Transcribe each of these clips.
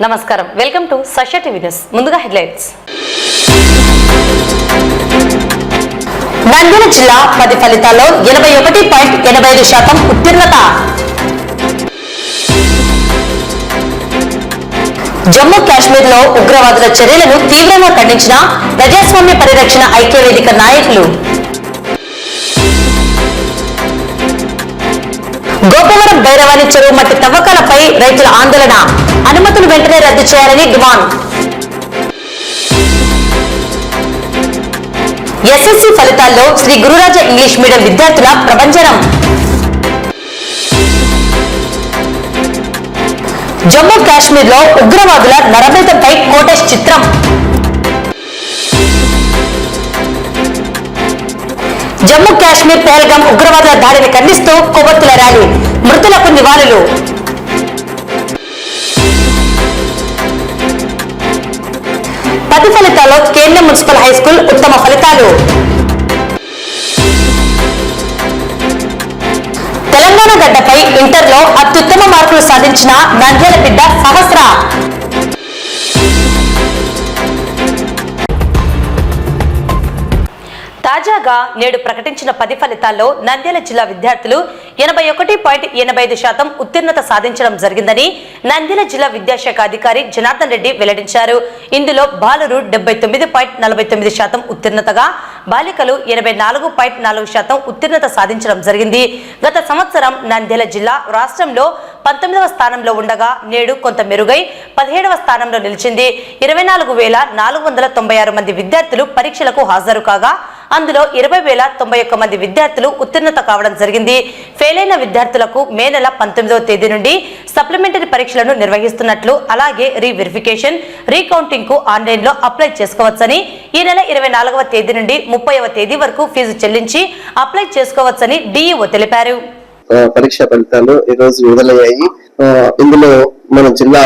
నమస్కారం, welcome to సష TV news. ముందుగా headlines. Nandyal జిల్లా 10 ఫలితాల్లో 81.85% ఉత్తీర్ణత. జమ్మూ కాశ్మీర్ లో ఉగ్రవాదుల చర్యలను తీవ్రంగా ఖండించిన ప్రజాస్వామ్య పరిరక్షణ ఐక్యవేదిక నాయకులు. గోపవరం భైరవాణి చెరువు మట్టి తవ్వకాలపై రైతుల ఆందోళన, అనుమతులు వెంటనే రద్దు చేయాలని డిమాండ్. ఎస్ఎస్సి ఫలితాల్లో శ్రీ గురురాజ ఇంగ్లీష్ మీడియం విద్యార్థుల ప్రభంజనం. జమ్మూ కాశ్మీర్ లో ఉగ్రవాదుల నరమేధంపై కోటేష్ చిత్రం. జమ్మూ కాశ్మీర్ పహల్గాం ఉగ్రవాదుల దాడిని ఖండిస్తూ కొవ్వొత్తుల ర్యాలీ, మృతులకు నివాళులు. పది ఫలితాల్లో కేంద్ర మున్సిపల్ హై స్కూల్ ఉత్తమ ఫలితాలు. తెలంగాణ గడ్డపై ఇంటర్లో అత్యుత్తమ మార్కులు సాధించిన నంద్యాల బిడ్డ సహస్ర. తాజాగా నేడు ప్రకటించిన 10 ఫలితాల్లో నంద్యాల జిల్లా విద్యార్థులు 81.85% ఉత్తీర్ణత సాధించడం జరిగిందని నంద్యాల జిల్లా విద్యాశాఖ అధికారి జనార్దన్ రెడ్డి వెల్లడించారు. ఇందులో బాలురు 79.49% ఉత్తీర్ణతగా, బాలికలు 84.4% ఉత్తీర్ణత సాధించడం జరిగింది. గత సంవత్సరం నంద్యాల జిల్లా రాష్ట్రంలో 19వ స్థానంలో ఉండగా నేడు కొంత మెరుగై 17వ స్థానంలో నిలిచింది. 24,496 మంది విద్యార్థులు పరీక్షలకు హాజరు కాగా అందులో 20,091 మంది విద్యార్థులు ఉత్తీర్ణత కావడం జరిగింది. ఫెయిల్ అయిన విద్యార్థులకు మే నెల 19వ తేదీ నుండి సప్లిమెంటరీ పరీక్షలను నిర్వహిస్తున్నట్లు, అలాగే రీవెరిఫికేషన్, రీకౌంటింగ్ కు ఆన్లైన్ లో అప్లై చేసుకోవచ్చని, ఈ నెల 24వ తేదీ నుండి 30వ తేదీ వరకు ఫీజు చెల్లించి అప్లై చేసుకోవచ్చని డిఈఓ తెలిపారు. పరీక్ష ఫలితాలు ఈ రోజు విడుదలయ్యాయి. ఇందులో మన జిల్లా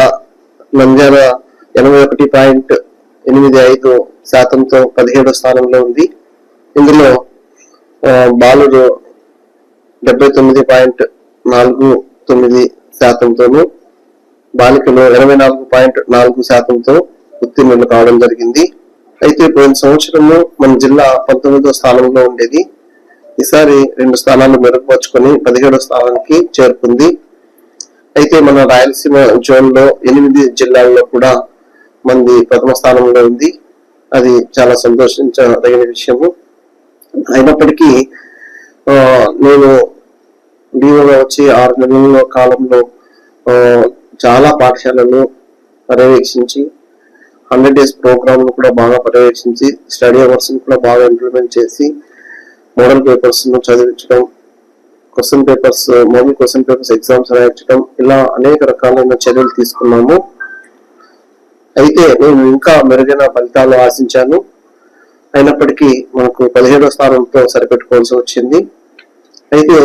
నంద్యాల 81.85%తో 17వ స్థానంలో ఉంది. ఇందులో బాలురు 79.49%తోను, బాలికలు 84.4%తో ఉత్తీర్ణులు కావడం జరిగింది. అయితే పోయిన సంవత్సరము మన జిల్లా 19వ స్థానంలో ఉండేది. ఈసారి 2 స్థానాలు మెరుగుపరుచుకొని 17వ స్థానానికి చేరుకుంది. అయితే మన రాయలసీమ జోన్ లో 8 జిల్లాల్లో కూడా మంది ప్రథమ స్థానంలో ఉంది. అది చాలా సంతోషించదగిన విషయము. అయినప్పటికీ నేను డిఓగా వచ్చి 6 నెలల కాలంలో చాలా పాఠశాలను పర్యవేక్షించి 100 days ప్రోగ్రామ్ ను కూడా బాగా పర్యవేక్షించి స్టడీ అవర్స్ ను కూడా బాగా ఇంప్లిమెంట్ చేసి మోడల్ పేపర్స్ ను చదివించడం, మోడల్ క్వశ్చన్ పేపర్స్ ఎగ్జామ్స్ రాయించడం, ఇలా అనేక రకాలైన చర్యలు తీసుకున్నాము. అయితే నేను ఇంకా మెరుగైన ఫలితాలు ఆశించాను. అయినప్పటికీ మనకు 17వ స్థానంతో సరిపెట్టుకోవాల్సి వచ్చింది. అయితే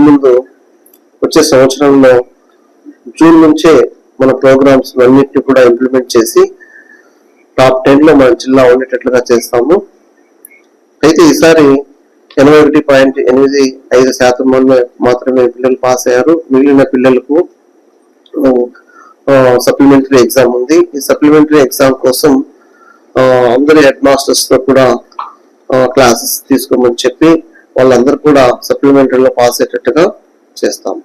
ముందు వచ్చే సంవత్సరంలో జూన్ నుంచే మన ప్రోగ్రామ్స్ అన్నిటిని కూడా ఇంప్లిమెంట్ చేసి టాప్ 10 లో మన జిల్లా ఉండేటట్లుగా చేస్తాము. అయితే ఈసారి 81.85% మాత్రమే పిల్లలు పాస్ అయ్యారు. మిగిలిన పిల్లలకు సప్లిమెంటరీ ఎగ్జామ్ ఉంది. ఈ సప్లిమెంటరీ ఎగ్జామ్ కోసం అందరి హెడ్ మాస్టర్స్ తో కూడా క్లాసెస్ తీసుకోమని చెప్పి వాళ్ళందరూ కూడా సప్లిమెంటరీలో పాస్ అయ్యేటట్టుగా చేస్తాం.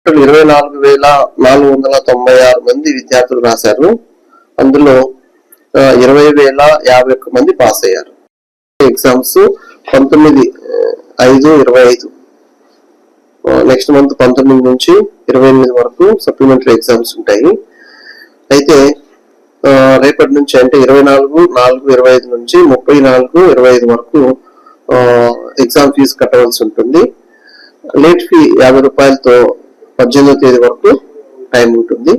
24,496 మంది విద్యార్థులు రాశారు. అందులో 20,051 మంది పాస్ అయ్యారు. ఎగ్జామ్స్ 19/5/25 నెక్స్ట్ మంత్ 19 నుంచి 28 వరకు సప్లిమెంటరీ ఎగ్జామ్స్ ఉంటాయి. అయితే రేపటి నుంచి అంటే 24/4/25 నుంచి 34/25 వరకు ఎగ్జామ్ ఫీజు కట్టవలసి ఉంటుంది. లేట్ ఫీ 50 రూపాయలతో 18వ తేదీ వరకు టైం ఉంటుంది.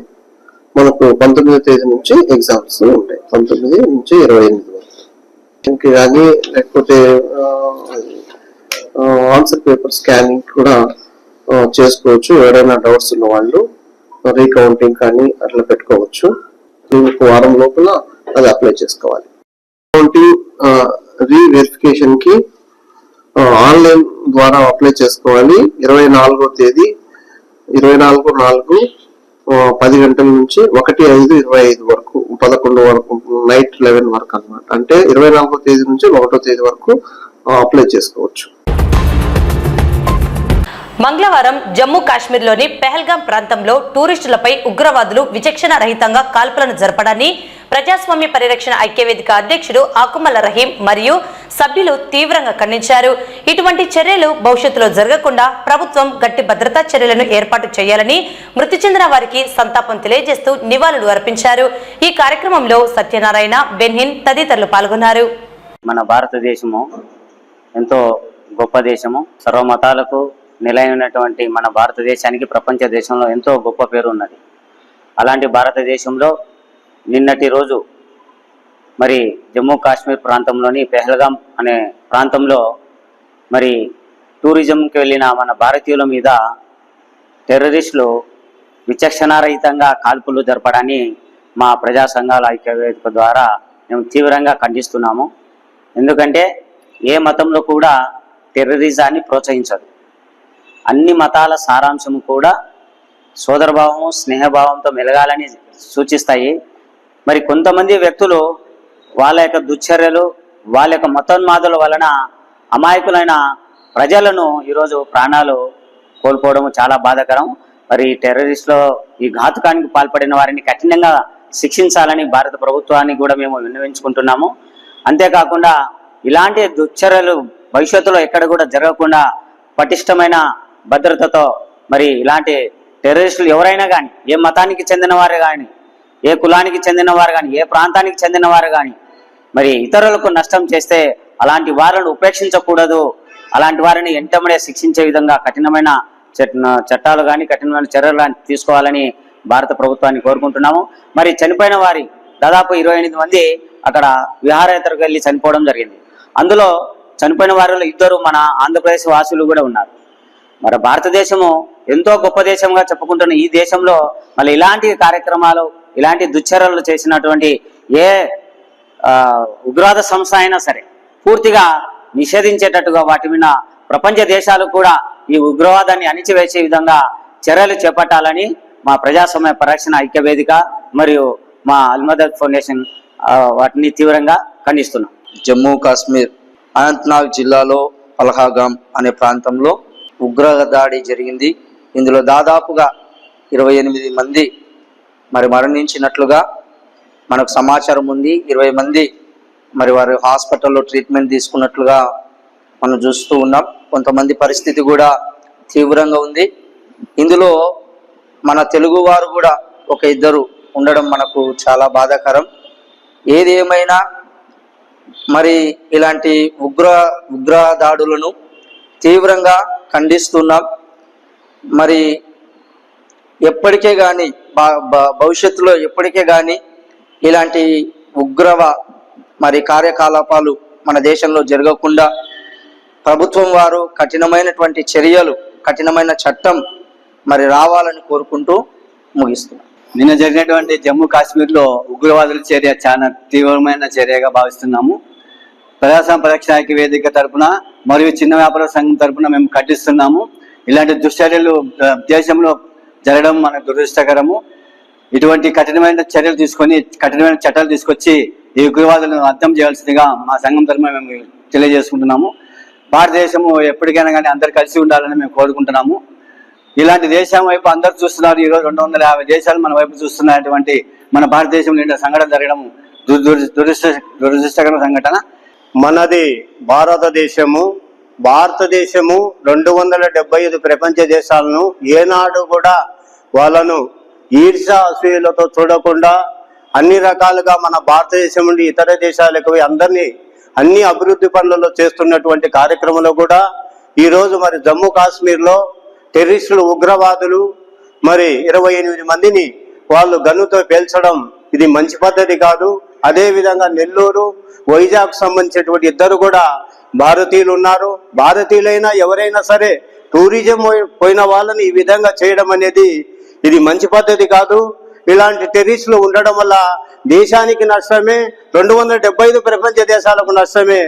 మనకు 19వ తేదీ నుంచి ఎగ్జామ్స్ ఉంటాయి. 19 నుంచి 28 వరకు కానీ లేకపోతే ఆన్సర్ పేపర్ స్కానింగ్ కూడా చేసుకోవచ్చు. ఎవరైనా డౌట్స్ ఉన్న వాళ్ళు రీకౌంటింగ్ కానీ అట్లా పెట్టుకోవచ్చు. ఒక వారం లోపల అది అప్లై చేసుకోవాలి. రీవెరిఫికేషన్ కి ఆన్లైన్ ద్వారా అప్లై చేసుకోవాలి. 24వ తేదీ 24/4 10 గంటల నుంచి 1/5/25 వరకు 11 వరకు నైట్ 11 వరకు అన్నమాట. అంటే 24వ తేదీ నుంచి 1వ తేదీ వరకు అప్లై చేసుకోవచ్చు. మంగళవారం జమ్మూ కాశ్మీర్లోని పెహల్గాం ప్రాంతంలో టూరిస్టులపై ఉగ్రవాదులు విచక్షణ రహితంగా కాల్పులను జరపడాన్ని ప్రజాస్వామ్య పరిరక్షణ ఐక్యవేదిక అధ్యక్షుడు ఆకుమల్ల రహీం మరియు సభ్యులు తీవ్రంగా ఖండించారు. ఇటువంటి చర్యలు భవిష్యత్తులో జరగకుండా ప్రభుత్వం గట్టి భద్రతా చర్యలను ఏర్పాటు చేయాలని మృతి చెందిన వారికి సంతాపం తెలియజేస్తూ నివాళులు అర్పించారు. ఈ కార్యక్రమంలో సత్యనారాయణ, బెన్హిన్ తదితరులు పాల్గొన్నారు. మన భారతదేశము ఎంతో గొప్ప దేశము. సర్వమతాలకు నిలైనటువంటి మన భారతదేశానికి ప్రపంచ దేశంలో ఎంతో గొప్ప పేరు ఉన్నది. అలాంటి భారతదేశంలో నిన్నటి రోజు మరి జమ్మూ కాశ్మీర్ ప్రాంతంలోని పెహల్గాం అనే ప్రాంతంలో మరి టూరిజంకి వెళ్ళిన మన భారతీయుల మీద టెర్రరిస్టులు విచక్షణారహితంగా కాల్పులు జరపడాన్ని మా ప్రజా సంఘాల ఐక్యవేదిక ద్వారా మేము తీవ్రంగా ఖండిస్తున్నాము. ఎందుకంటే ఏ మతంలో కూడా టెర్రరిజాన్ని ప్రోత్సహించదు. అన్ని మతాల సారాంశము కూడా సోదరభావము, స్నేహభావంతో మెలగాలని సూచిస్తాయి. మరి కొంతమంది వ్యక్తులు వాళ్ళ యొక్క దుశ్చర్యలు, వాళ్ళ యొక్క మతోన్మాదుల వలన అమాయకులైన ప్రజలను ఈరోజు ప్రాణాలు కోల్పోవడం చాలా బాధాకరం. మరి టెర్రరిస్టులో ఈ ఘాతుకానికి పాల్పడిన వారిని కఠినంగా శిక్షించాలని భారత ప్రభుత్వాన్ని కూడా మేము విన్నవించుకుంటున్నాము. అంతేకాకుండా ఇలాంటి దుశ్చర్యలు భవిష్యత్తులో ఎక్కడ కూడా జరగకుండా పటిష్టమైన భద్రతతో మరి ఇలాంటి టెర్రరిస్టులు ఎవరైనా కానీ, ఏ మతానికి చెందిన వారు కానీ, ఏ కులానికి చెందిన వారు కానీ, ఏ ప్రాంతానికి చెందిన వారు కానీ మరి ఇతరులకు నష్టం చేస్తే అలాంటి వారిని ఉపేక్షించకూడదు. అలాంటి వారిని ఎంటమడే శిక్షించే విధంగా కఠినమైన చట్టాలు కానీ, కఠినమైన చర్యలు కానీ తీసుకోవాలని భారత ప్రభుత్వాన్ని కోరుకుంటున్నాము. మరి చనిపోయిన వారి దాదాపు 28 మంది అక్కడ విహారయాత్రకు వెళ్ళి చనిపోవడం జరిగింది. అందులో చనిపోయిన వారిలో 2 మన ఆంధ్రప్రదేశ్ వాసులు కూడా ఉన్నారు. మరి భారతదేశము ఎంతో గొప్ప దేశంగా చెప్పుకుంటున్న ఈ దేశంలో మళ్ళీ ఇలాంటి కార్యక్రమాలు, ఇలాంటి దుశ్చర్యలు చేసినటువంటి ఏ ఉగ్రవాద సంస్థ అయినా సరే పూర్తిగా నిషేధించేటట్టుగా వాటి మీద ప్రపంచ దేశాలు కూడా ఈ ఉగ్రవాదాన్ని అణిచివేసే విధంగా చర్యలు చేపట్టాలని మా ప్రజాస్వామ్య పరిరక్షణ ఐక్యవేదిక మరియు మా అల్మదద్ ఫౌండేషన్ వాటిని తీవ్రంగా ఖండిస్తున్నాం. జమ్మూ కాశ్మీర్ అనంతనాగ్ జిల్లాలో పహల్గాం అనే ప్రాంతంలో ఉగ్ర దాడి జరిగింది. ఇందులో దాదాపుగా 28 మంది మరి మరణించినట్లుగా మనకు సమాచారం ఉంది. 20 మంది మరి వారు హాస్పిటల్లో ట్రీట్మెంట్ తీసుకున్నట్లుగా మనం చూస్తూ ఉన్నాం. కొంతమంది పరిస్థితి కూడా తీవ్రంగా ఉంది. ఇందులో మన తెలుగు వారు కూడా ఒక 2 ఉండడం మనకు చాలా బాధాకరం. ఏది ఏమైనా మరి ఇలాంటి ఉగ్ర దాడులను తీవ్రంగా ఖండిస్తున్నాం. మరి ఎప్పటికే కానీ భవిష్యత్తులో ఎప్పటికే కానీ ఇలాంటి మరి కార్యకలాపాలు మన దేశంలో జరగకుండా ప్రభుత్వం వారు కఠినమైనటువంటి చర్యలు, కఠినమైన చట్టం మరి రావాలని కోరుకుంటూ ముగిస్తున్నాం. నిన్న జరిగినటువంటి జమ్మూ కాశ్మీర్లో ఉగ్రవాదుల చర్య చాలా తీవ్రమైన చర్యగా భావిస్తున్నాము. ప్రజాస్వామ్య పరిరక్షణ ఐక్యవేదిక తరపున మరియు చిన్న వ్యాపార సంఘం తరపున మేము ఖండిస్తున్నాము. ఇలాంటి దుశ్చర్యలు దేశంలో జరగడం మనకు దురదృష్టకరము. ఇటువంటి కఠినమైన చర్యలు తీసుకొని, కఠినమైన చట్టాలు తీసుకొచ్చి ఈ ఉగ్రవాదులను అర్థం చేయాల్సిందిగా మా సంఘం తరపున మేము తెలియజేసుకుంటున్నాము. భారతదేశము ఎప్పటికైనా కానీ అందరు కలిసి ఉండాలని మేము కోరుకుంటున్నాము. ఇలాంటి దేశం వైపు అందరు చూస్తున్నారు. ఈరోజు 250 దేశాలు మన వైపు చూస్తున్నటువంటి మన భారతదేశంలో ఇంత సంఘటన జరగడం దురదృష్టకర సంఘటన. మనది భారతదేశము. 275 ప్రపంచ దేశాలను ఏనాడు కూడా వాళ్ళను ఈర్ష్య అసూయలతో చూడకుండా అన్ని రకాలుగా మన భారతదేశం నుండి ఇతర దేశాలకు అందరినీ అన్ని అభివృద్ధి పనులలో చేస్తున్నటువంటి కార్యక్రమంలో కూడా ఈరోజు మరి జమ్మూ కాశ్మీర్లో టెర్రరిస్టులు, ఉగ్రవాదులు మరి 28 మందిని వాళ్ళు గన్నుతో పేల్చడం ఇది మంచి పద్ధతి కాదు. అదే విధంగా నెల్లూరు, వైజాగ్ సంబంధించినటువంటి 2 కూడా భారతీయులు ఉన్నారు. భారతీయులైనా ఎవరైనా సరే టూరిజం పోయిన వాళ్ళని ఈ విధంగా చేయడం అనేది ఇది మంచి పద్ధతి కాదు. ఇలాంటి టెర్రరిస్టులు ఉండడం వల్ల దేశానికి నష్టమే, 275 ప్రపంచ దేశాలకు నష్టమే.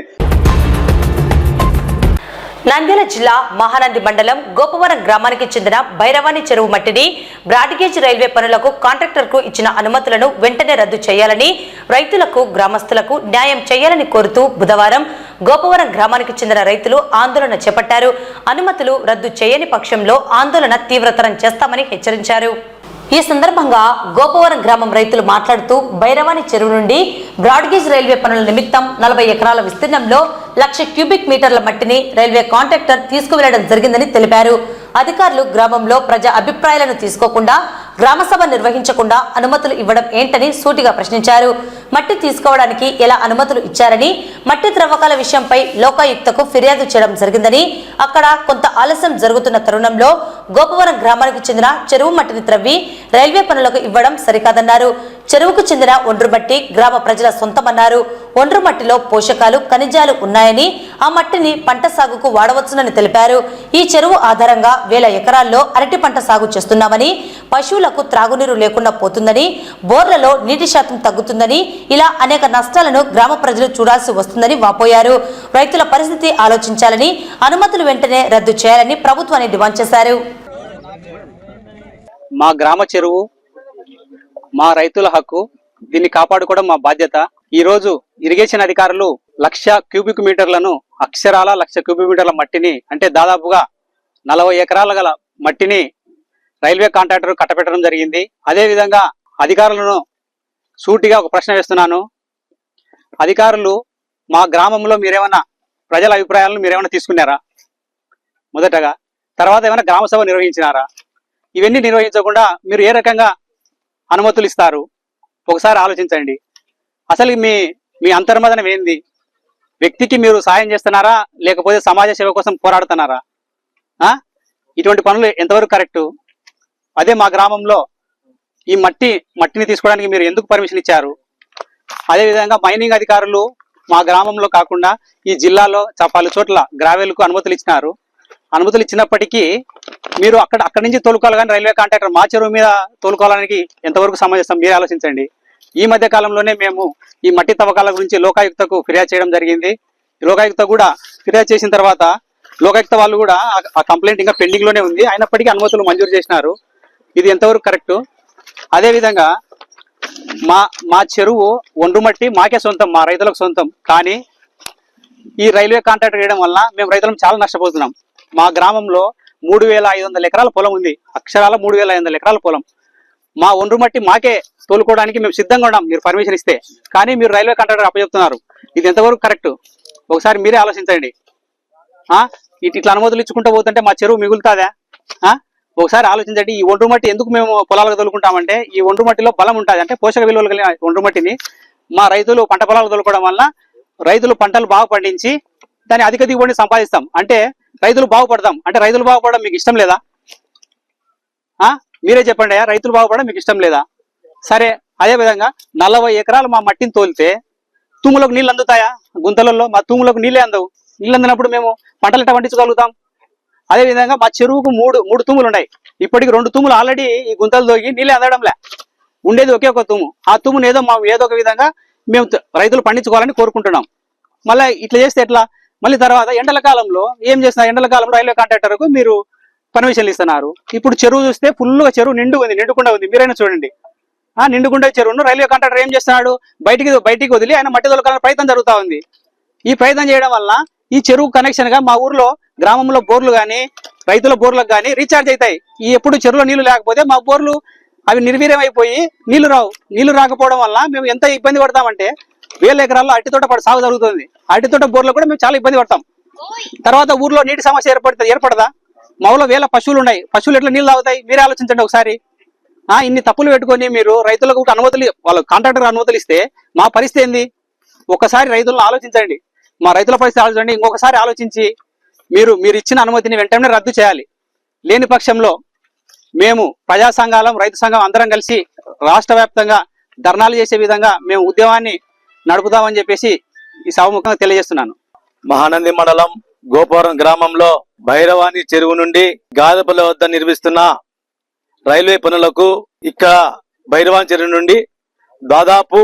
నంద్యాల జిల్లా మహానంది మండలం గోపవరం గ్రామానికి చెందిన భైరవాణి చెరువు మట్టిని బ్రాడ్గేజ్ రైల్వే పనులకు కాంట్రాక్టర్కు ఇచ్చిన అనుమతులను వెంటనే రద్దు చేయాలని, రైతులకు గ్రామస్తులకు న్యాయం చేయాలని కోరుతూ బుధవారం గోపవరం గ్రామానికి చెందిన రైతులు ఆందోళన చేపట్టారు. అనుమతులు రద్దు చేయని పక్షంలో ఆందోళన తీవ్రతరం చేస్తామని హెచ్చరించారు. ఈ సందర్భంగా గోపవరం గ్రామం రైతులు మాట్లాడుతూ భైరవాణి చెరువు నుండి బ్రాడ్గేజ్ రైల్వే పనుల నిమిత్తం 40 ఎకరాల విస్తీర్ణంలో 1,00,000 క్యూబిక్ మీటర్ల మట్టిని రైల్వే కాంట్రాక్టర్ తీసుకువెళ్లడం జరిగిందని తెలిపారు. అధికారులు గ్రామంలో ప్రజా అభిప్రాయాలను తీసుకోకుండా గ్రామసభ నిర్వహించకుండా అనుమతులు ఇవ్వడం ఏంటని సూటిగా ప్రశ్నించారు. మట్టి తీసుకోవడానికి ఎలా అనుమతులు ఇచ్చారని, మట్టి త్రవ్వకాల విషయంపై లోకాయుక్తకు ఫిర్యాదు చేయడం జరిగిందని, అక్కడ కొంత ఆలస్యం జరుగుతున్న తరుణంలో గోపవరం గ్రామానికి చెందిన చెరువు మట్టిని త్రవ్వి రైల్వే పనులకు ఇవ్వడం సరికాదన్నారు. చెరువుకు చెందిన ఒండ్రు మట్టి గ్రామ ప్రజల సొంతమన్నారు. ఒండ్రు మట్టిలో పోషకాలు, ఖనిజాలు ఉన్నాయని, ఆ మట్టిని పంట సాగుకు వాడవచ్చునని తెలిపారు. ఈ చెరువు ఆధారంగా 1000 ఎకరాల్లో అరటి పంట సాగు చేస్తున్నామని, పశువులకు త్రాగునీరు లేకుండా పోతుందని, బోర్లలో నీటి శాతం తగ్గుతుందని, ఇలా అనేక నష్టాలను గ్రామ ప్రజలు చూడాల్సి వస్తుందని వాపోయారు. రైతుల పరిస్థితి ఆలోచించాలని, అనుమతులు వెంటనే రద్దు చేయాలని ప్రభుత్వాన్ని డిమాండ్ చేశారు. మా గ్రామ చెరువు మా రైతుల హక్కు, దీన్ని కాపాడుకోవడం మా బాధ్యత. ఈ రోజు ఇరిగేషన్ అధికారులు 1,00,000 క్యూబిక్ మీటర్లను, అక్షరాల 1,00,000 క్యూబిక్ మీటర్ల మట్టిని, అంటే దాదాపుగా 40 ఎకరాల గల మట్టిని రైల్వే కాంట్రాక్టర్ కట్టబెట్టడం జరిగింది. అదే విధంగా అధికారులను సూటిగా ఒక ప్రశ్న వేస్తున్నాను. అధికారులు మా గ్రామంలో మీరేమన్నా ప్రజల అభిప్రాయాలను మీరేమన్నా తీసుకున్నారా? మొదటగా. తర్వాత ఏమైనా గ్రామ సభ నిర్వహించినారా? ఇవన్నీ నిర్వహించకుండా మీరు ఏ రకంగా అనుమతులు ఇస్తారు? ఒకసారి ఆలోచించండి. అసలు మీ అంతర్మదనం ఏంది? వ్యక్తికి మీరు సాయం చేస్తున్నారా, లేకపోతే సమాజ సేవ కోసం పోరాడుతున్నారా? ఇటువంటి పనులు ఎంతవరకు కరెక్టు? అదే మా గ్రామంలో ఈ మట్టిని తీసుకోవడానికి మీరు ఎందుకు పర్మిషన్ ఇచ్చారు? అదేవిధంగా మైనింగ్ అధికారులు మా గ్రామంలో కాకుండా ఈ జిల్లాలో పలు చోట్ల గ్రావెల్కు అనుమతులు ఇచ్చినారు. అనుమతులు ఇచ్చినప్పటికీ మీరు అక్కడి నుంచి తోలుకోవాలి, కానీ రైల్వే కాంట్రాక్టర్ మా చెరువు మీద తోలుకోవడానికి ఎంతవరకు సమంజసం మీరు ఆలోచించండి. ఈ మధ్య కాలంలోనే మేము ఈ మట్టి తవ్వకాల గురించి లోకాయుక్తకు ఫిర్యాదు చేయడం జరిగింది. లోకాయుక్త కూడా ఫిర్యాదు చేసిన తర్వాత లోకాయుక్త వాళ్ళు కూడా ఆ కంప్లైంట్ ఇంకా పెండింగ్ లోనే ఉంది, అయినప్పటికీ అనుమతులు మంజూరు చేసినారు. ఇది ఎంతవరకు కరెక్టు? అదేవిధంగా మా చెరువు ఒండ్రు మట్టి మాకే సొంతం, మా రైతులకు సొంతం. కానీ ఈ రైల్వే కాంట్రాక్టర్ వేయడం వల్ల మేము రైతులం చాలా నష్టపోతున్నాం. మా గ్రామంలో 3,500 ఎకరాల పొలం ఉంది, అక్షరాల 3,500 ఎకరాల పొలం. మా ఒండ్రు మట్టి మాకే తోలుకోవడానికి మేము సిద్ధంగా ఉన్నాం మీరు పర్మిషన్ ఇస్తే, కానీ మీరు రైల్వే కాంట్రాక్టర్ అప్పచెప్తున్నారు. ఇది ఎంతవరకు కరెక్ట్? ఒకసారి మీరే ఆలోచించండి. ఇట్లా అనుమతులు ఇచ్చుకుంటూ పోతుంటే మా చెరువు మిగులుతుందా? ఒకసారి ఆలోచించండి. ఈ ఒండ్రు మట్టి ఎందుకు మేము పొలాలకు తోలుకుంటామంటే, ఈ ఒండ్రు మట్టిలో బలం ఉంటుంది, అంటే పోషక విలువలు కలిగిన ఒండ్రు మట్టిని మా రైతులు పంట పొలాలకు తోలుకోవడం వల్ల రైతులు పంటలు బాగా పండించి దాన్ని అధిక దిగుబడిని సంపాదిస్తాం, అంటే రైతులు బాగుపడతాం. అంటే రైతులు బాగుపడడం మీకు ఇష్టం లేదా? మీరే చెప్పండి. రైతులు బాగుపడడం మీకు ఇష్టం లేదా? సరే, అదే విధంగా 40 ఎకరాలు మా మట్టిని తోలితే తూములకు నీళ్ళు అందుతాయా? గుంతలలో మా తూములకు నీళ్ళే అందవు. నీళ్ళు అందినప్పుడు మేము పంటలు ఎట్లా పండించగలుగుతాం? అదేవిధంగా మా చెరువుకు మూడు తూములు ఉన్నాయి. ఇప్పటికి 2 తూములు ఆల్రెడీ ఈ గుంతలు తోగి నీళ్ళే అందడంలే. ఉండేది ఒకే ఒక తూము. ఆ తూమును ఏదో ఒక విధంగా మేము రైతులు పండించుకోవాలని కోరుకుంటున్నాం. మళ్ళీ ఇట్లా చేస్తే ఎట్లా? మళ్ళీ తర్వాత ఎండల కాలంలో ఏం చేస్తున్నారు? ఎండల కాలంలో రైల్వే కాంట్రాక్టర్కు మీరు పర్మిషన్లు ఇస్తున్నారు. ఇప్పుడు చెరువు చూస్తే ఫుల్గా చెరువు నిండుకుండా ఉంది. మీరైనా చూడండి. నిండుకుండే చెరువును రైల్వే కాంట్రాక్టర్ ఏం చేస్తున్నాడు? బయటికి వదిలి ఆయన మట్టి తొలకాలని ప్రయత్నం జరుగుతూ ఉంది. ఈ ప్రయత్నం చేయడం వల్ల ఈ చెరువు కనెక్షన్ గా మా ఊర్లో గ్రామంలో బోర్లు కానీ రైతుల బోర్లకు కానీ రీఛార్జ్ అవుతాయి. ఎప్పుడు చెరువులో నీళ్లు లేకపోతే మా బోర్లు అవి నిర్వీర్యం అయిపోయి నీళ్లు రావు. నీళ్లు రాకపోవడం వల్ల మేము ఎంత ఇబ్బంది పడతామంటే 1000 ఎకరాల్లో అరటి తోట సాగు జరుగుతుంది. అరటి తోట బోర్లో కూడా మేము చాలా ఇబ్బంది పడతాం. తర్వాత ఊర్లో నీటి సమస్య ఏర్పడదా? మా ఊళ్ళో 1000 పశువులు ఉన్నాయి. పశువులు ఎట్లా నీళ్ళు తాగుతాయి? మీరే ఆలోచించండి ఒకసారి. ఇన్ని తప్పులు పెట్టుకొని మీరు రైతులకు అనుమతులు, వాళ్ళ కాంట్రాక్టర్ అనుమతులు ఇస్తే మా పరిస్థితి ఏంది? ఒకసారి రైతులను ఆలోచించండి. మా రైతుల పరిస్థితి ఆలోచించండి. ఇంకొకసారి ఆలోచించి మీరు ఇచ్చిన అనుమతిని వెంటనే రద్దు చేయాలి. లేని పక్షంలో మేము ప్రజా సంఘాలం, రైతు సంఘం అందరం కలిసి రాష్ట్ర వ్యాప్తంగా ధర్నాలు చేసే విధంగా మేము ఉద్యమాన్ని నడుపుదామని చెప్పేసి ఈ సభముఖంగా తెలియజేస్తున్నాను. మహానంది మండలం గోపవరం గ్రామంలో భైరవాణి చెరువు నుండి గాదపల్లి వద్ద నిర్మిస్తున్న రైల్వే పనులకు ఇక్కడ భైరవాణి చెరువు నుండి దాదాపు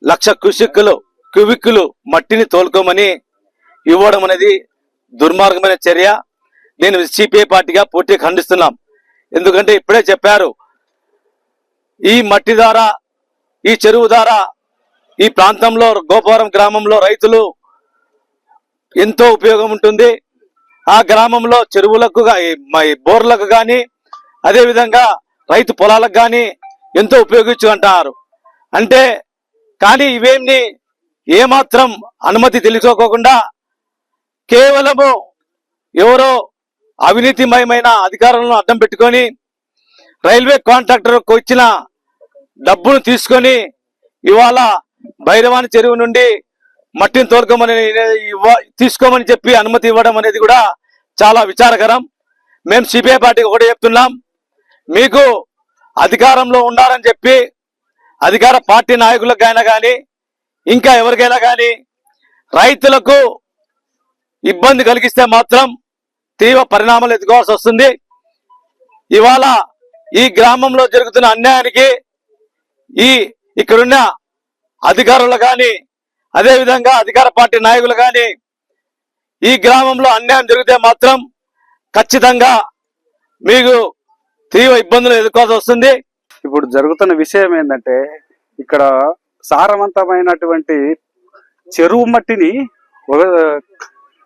1,00,000 క్యూబిక్కులు మట్టిని తోలుకోమని ఇవ్వడం అనేది దుర్మార్గమైన చర్య. నేను సిపిఐ పార్టీగా పూర్తిగా ఖండిస్తున్నాం. ఎందుకంటే ఇప్పుడే చెప్పారు, ఈ మట్టి ద్వారా, ఈ చెరువు ద్వారా ఈ ప్రాంతంలో గోపవరం గ్రామంలో రైతులు ఎంతో ఉపయోగం ఉంటుంది. ఆ గ్రామంలో చెరువులకు బోర్లకు కానీ అదేవిధంగా రైతు పొలాలకు కానీ ఎంతో ఉపయోగించు అంటారు. అంటే కానీ ఇవేమి ఏమాత్రం అనుమతి తెలుసుకోకుండా కేవలము ఎవరో అవినీతిమయమైన అధికారులను అడ్డం పెట్టుకొని రైల్వే కాంట్రాక్టర్కు ఇచ్చిన డబ్బును తీసుకొని ఇవాళ భైరవాని చెరువు నుండి మట్టిని తోలుకోమని తీసుకోమని చెప్పి అనుమతి ఇవ్వడం అనేది కూడా చాలా విచారకరం. మేము సిపిఐ పార్టీకి ఒకటే చెప్తున్నాం, మీకు అధికారంలో ఉండాలని చెప్పి అధికార పార్టీ నాయకులకైనా కానీ ఇంకా ఎవరికైనా కానీ రైతులకు ఇబ్బంది కలిగిస్తే మాత్రం తీవ్ర పరిణామాలు ఎదుర్కోవాల్సి వస్తుంది. ఇవాళ ఈ గ్రామంలో జరుగుతున్న అన్యాయానికి ఇక్కడున్న అధికారులు కానీ అదేవిధంగా అధికార పార్టీ నాయకులు కానీ ఈ గ్రామంలో అన్యాయం జరిగితే మాత్రం ఖచ్చితంగా మీకు తీవ్ర ఇబ్బందులు ఎదుర్కోవాల్సి వస్తుంది. ఇప్పుడు జరుగుతున్న విషయం ఏంటంటే, ఇక్కడ సారవంతమైనటువంటి చెరువు మట్టిని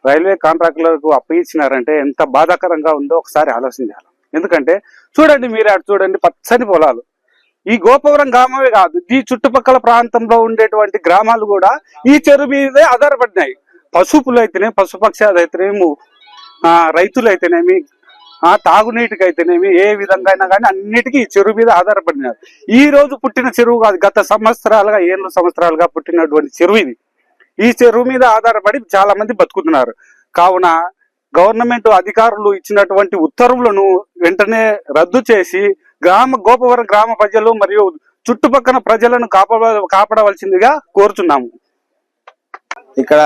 రైల్వే కాంట్రాక్టులకు అప్పగించినారంటే ఎంత బాధాకరంగా ఉందో ఒకసారి ఆలోచించాలి. ఎందుకంటే చూడండి, మీరు అటు చూడండి, పచ్చని పొలాలు. ఈ గోపవరం గ్రామమే కాదు, ఈ చుట్టుపక్కల ప్రాంతంలో ఉండేటువంటి గ్రామాలు కూడా ఈ చెరువు మీదే ఆధారపడినాయి. పశువులు అయితేనేమి, పశుపక్షాలు అయితేనేమి, రైతులు అయితేనేమి, తాగునీటికి అయితేనేమి, ఏ విధంగా అయినా కానీ అన్నిటికీ ఈ చెరువు మీద ఆధారపడినారు. ఈ రోజు పుట్టిన చెరువు కాదు, గత సంవత్సరాలుగా 7 సంవత్సరాలుగా పుట్టినటువంటి చెరువు ఇది. ఈ చెరువు మీద ఆధారపడి చాలా మంది బతుకుతున్నారు. కావున గవర్నమెంట్ అధికారులు ఇచ్చినటువంటి ఉత్తర్వులను వెంటనే రద్దు చేసి గోపవరం గ్రామ ప్రజలు మరియు చుట్టుపక్కల ప్రజలను కాపాడవలసిందిగా కోరుతున్నాము. ఇక్కడ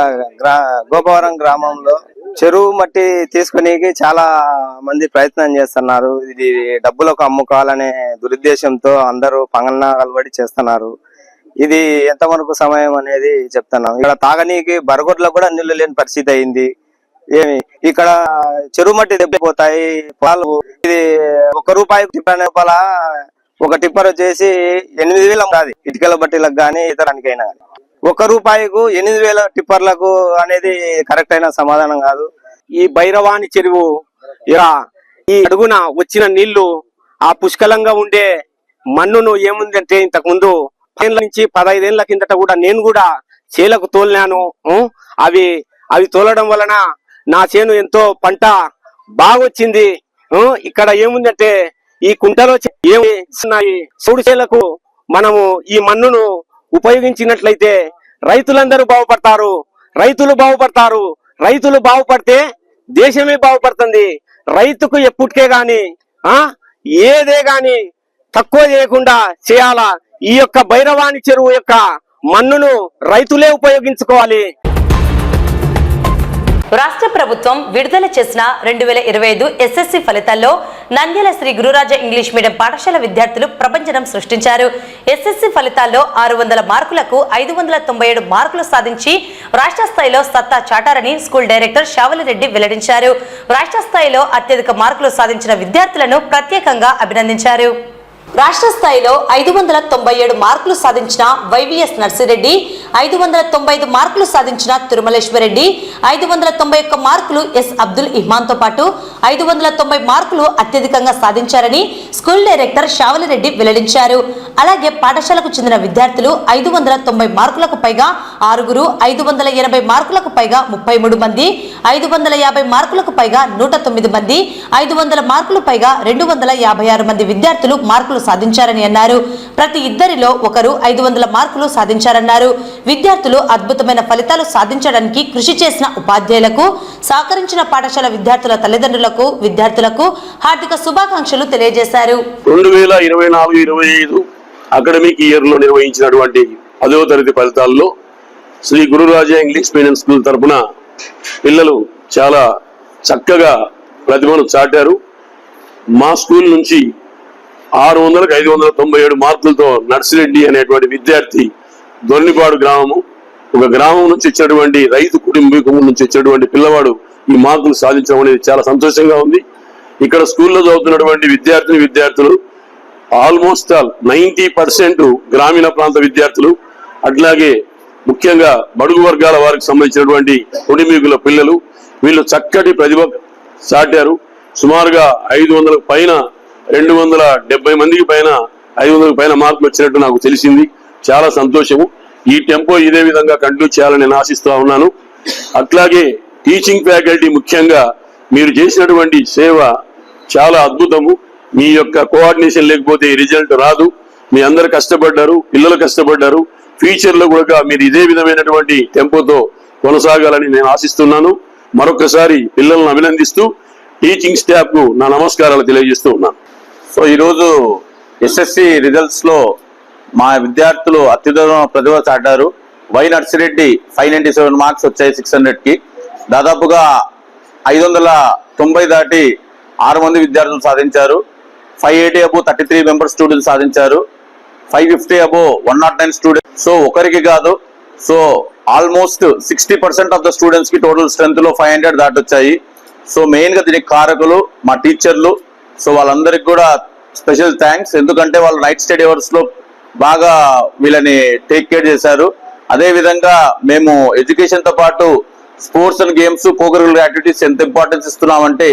గోపవరం గ్రామంలో చెరువు మట్టి తీసుకునేకి చాలా మంది ప్రయత్నం చేస్తున్నారు. ఇది డబ్బులకు అమ్ముకోవాలనే దురుద్దేశంతో అందరూ పంగన కలబడి చేస్తున్నారు. ఇది ఎంతవరకు సమయం అనేది చెప్తున్నాం. ఇక్కడ తాగనీకి బరగొడ్లకు కూడా నీళ్లు లేని పరిస్థితి అయింది. ఇక్కడ చెరువు మట్టి దెబ్బపోతాయి పొలాలు. ఇది ₹1 టిప్పర్ రూపాయల ఒక టిప్పర్ వచ్చేసి 8,000 ఉంటుంది. ఇటుకల బట్టీలకు కానీ ఇతరానికైనా ₹1కు 8,000 టిప్పర్లకు అనేది కరెక్ట్ అయిన సమాధానం కాదు. ఈ భైరవాని చెరువు ఇలా ఈ అడుగున వచ్చిన నీళ్లు ఆ పుష్కలంగా ఉండే మన్నును ఏముందంటే, ఇంతకు ముందు 10 నుంచి 15 ఏళ్ల కిందట కూడా నేను కూడా చేలకు తోలినాను. అవి తోలడం వలన నా చేను ఎంతో పంట బాగొచ్చింది. ఇక్కడ ఏముందంటే, ఈ కుంటలో సౌడు చేలకు మనము ఈ మన్నును ఉపయోగించినట్లయితే రైతులందరూ బాగుపడతారు. రైతులు బాగుపడితే దేశమే బాగుపడుతుంది. రైతుకు ఎప్పటికే గాని ఏదే గాని తక్కువ చేయకుండా చేయాలా. ఈ యొక్క భైరవాని చెరువు యొక్క మన్నును రైతులే ఉపయోగించుకోవాలి. రాష్ట్ర ప్రభుత్వం విడుదల చేసిన 2025 ఎస్ఎస్సి ఫలితాల్లో నంద్యాల శ్రీ గురురాజ ఇంగ్లీష్ మీడియం పాఠశాల విద్యార్థులు ప్రపంచనం సృష్టించారు. ఎస్ఎస్సి ఫలితాల్లో 600 మార్కులకు 597 మార్కులు సాధించి రాష్ట్ర స్థాయిలో సత్తా చాటారని స్కూల్ డైరెక్టర్ శావలిరెడ్డి వెల్లడించారు. రాష్ట్ర స్థాయిలో అత్యధిక మార్కులు సాధించిన విద్యార్థులను ప్రత్యేకంగా అభినందించారు. రాష్ట్ర స్థాయిలో 597 మార్కులు సాధించిన వైవిఎస్ నర్సిరెడ్డి, 595 మార్కులు సాధించిన తిరుమలేశ్వరెడ్డి, 591 మార్కులు ఎస్ అబ్దుల్ ఇహ్మాన్తో పాటు 590 మార్కులు అత్యధికంగా సాధించారని స్కూల్ డైరెక్టర్ శావలిరెడ్డి వెల్లడించారు. అలాగే పాఠశాలకు చెందిన విద్యార్థులు 590 మార్కులకు పైగా 6, 580 మార్కులకు పైగా 33 మంది, 550 మార్కులకు పైగా 109 మంది, 500 మార్కులు పైగా 256 మంది విద్యార్థులు మార్కులు సాధించారని అన్నారు. ప్రతి ఇద్దరిలో ఒకరు 500 మార్కులు సాధించారన్నారు. విద్యార్థులు అద్భుతమైన ఫలితాలు సాధించడానికి కృషి చేసిన ఉపాధ్యాయులకు, సహకరించిన పాఠశాల విద్యార్థుల తల్లిదండ్రులకు, విద్యార్థులకు హార్దిక శుభాకాంక్షలు తెలియజేశారు. 2024-25 అకాడమిక్ ఇయర్ లో నిర్వహించినటువంటి 10వ తరగతి ఫలితాల్లో Shri Gururaja English medium school తరఫున పిల్లలు చాలా చక్కగా ప్రతిభను చాటారు. మా స్కూల్ నుంచి 600కు 597 మార్కులతో నర్సిరెడ్డి అనేటువంటి విద్యార్థి, దొర్నిపాడు గ్రామము, ఒక గ్రామం నుంచి వచ్చినటువంటి రైతు కుటుంబం నుంచి వచ్చినటువంటి పిల్లవాడు ఈ మార్కులు సాధించడం అనేది చాలా సంతోషంగా ఉంది. ఇక్కడ స్కూల్లో చదువుతున్నటువంటి విద్యార్థులు ఆల్మోస్ట్ ఆల్ 90% గ్రామీణ ప్రాంత విద్యార్థులు, అట్లాగే ముఖ్యంగా బడుగు వర్గాల వారికి సంబంధించినటువంటి కుటుంబీకుల పిల్లలు. వీళ్ళు చక్కటి ప్రతిభ చాటారు. సుమారుగా 500 పైన 270 మందికి పైన 500 పైన మార్కులు వచ్చినట్టు నాకు తెలిసింది. చాలా సంతోషము. ఈ టెంపో ఇదే విధంగా కంటిన్యూ చేయాలని నేను ఆశిస్తా ఉన్నాను. అట్లాగే టీచింగ్ ఫ్యాకల్టీ ముఖ్యంగా మీరు చేసినటువంటి సేవ చాలా అద్భుతము. మీ యొక్క కోఆర్డినేషన్ లేకపోతే ఈ రిజల్ట్ రాదు. మీ అందరు కష్టపడ్డారు, పిల్లలు కష్టపడ్డారు. ఫ్యూచర్ లో కూడా మీరు ఇదే విధమైనటువంటి టెంపోతో కొనసాగాలని నేను ఆశిస్తున్నాను. మరొకసారి పిల్లలను అభినందిస్తూ టీచింగ్ స్టాఫ్ కు నా నమస్కారాలు తెలియజేస్తూ ఉన్నాను. సో ఈరోజు ఎస్ఎస్సి రిజల్ట్స్ లో మా విద్యార్థులు అత్యుత్తమ ప్రతిభ చాటారు. వై నర్సిరెడ్డి 597 మార్క్స్ వచ్చాయి 600 కి. దాదాపుగా 590 దాటి 6 మంది విద్యార్థులు సాధించారు. 580 అబో 33 మెంబర్ స్టూడెంట్స్ సాధించారు. 550 అబో 109 స్టూడెంట్స్. సో ఒకరికి కాదు, so almost 60% of the students కి టోటల్ స్ట్రెంత్ లో 500 దాటొచ్చాయి. సో మెయిన్ గా దీనికి కారకులు మా టీచర్లు. సో వాళ్ళందరికీ కూడా స్పెషల్ థ్యాంక్స్. ఎందుకంటే వాళ్ళు నైట్ స్టడీ అవర్స్ లో బాగా వీళ్ళని టేక్ కేర్ చేశారు. అదే విధంగా మేము ఎడ్యుకేషన్ తో పాటు sports and games, co-curricular activities ఎంత ఇంపార్టెన్స్ ఇస్తున్నామంటే,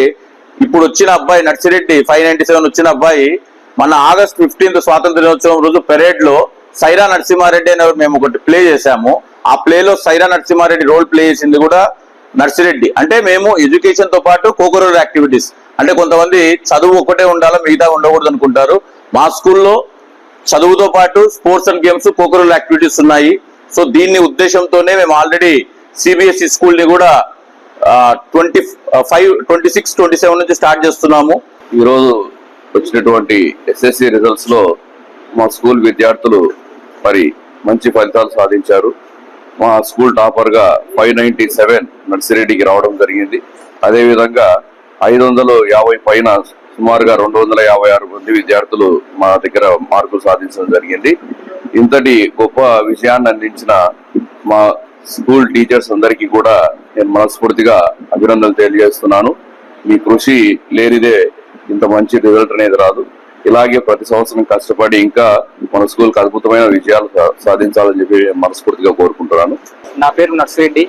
ఇప్పుడు వచ్చిన అబ్బాయి నర్సిరెడ్డి 597 వచ్చిన అబ్బాయి మన ఆగస్ట్ 15 స్వాతంత్ర దినోత్సవం రోజు పెరేడ్ లో సైరా నరసింహారెడ్డి అనే మేము ఒకటి ప్లే చేశాము. ఆ ప్లేలో సైరా నరసింహారెడ్డి రోల్ ప్లే చేసింది కూడా నర్సిరెడ్డి. అంటే మేము ఎడ్యుకేషన్ తో పాటు కోకరికులర్ యాక్టివిటీస్, అంటే కొంతమంది చదువు ఒకటే ఉండాలా మిగతా ఉండకూడదు అనుకుంటారు. మా స్కూల్లో చదువుతో పాటు sports and games, co-curricular activities ఉన్నాయి. సో దీన్ని ఉద్దేశంతోనే మేము ఆల్రెడీ సిబిఎస్ఈ స్కూల్ ని కూడా 25, 26, 27 నుంచి స్టార్ట్ చేస్తున్నాము. ఈరోజు వచ్చినటువంటి ఎస్ఎస్సి రిజల్ట్స్ లో మా స్కూల్ విద్యార్థులు మరి మంచి ఫలితాలు సాధించారు. మా స్కూల్ టాపర్ గా 597 నర్సిరెడ్డికి రావడం జరిగింది. అదేవిధంగా 550 పైన సుమారుగా 256 మంది విద్యార్థులు మా దగ్గర మార్కులు సాధించడం జరిగింది. ఇంతటి గొప్ప విషయాన్ని అందించిన మా స్కూల్ టీచర్స్ అందరికీ కూడా నేను మనస్ఫూర్తిగా అభినందనలు తెలియజేస్తున్నాను. మీ కృషి లేనిదే ఇంత మంచి రిజల్ట్ అనేది రాదు. ఇలాగే ప్రతి సంవత్సరం కష్టపడి ఇంకా మన స్కూల్కి అద్భుతమైన విజయాలు సాధించాలని చెప్పి మనస్ఫూర్తిగా కోరుకుంటున్నాను. నా పేరు నర్సిరెడ్డి.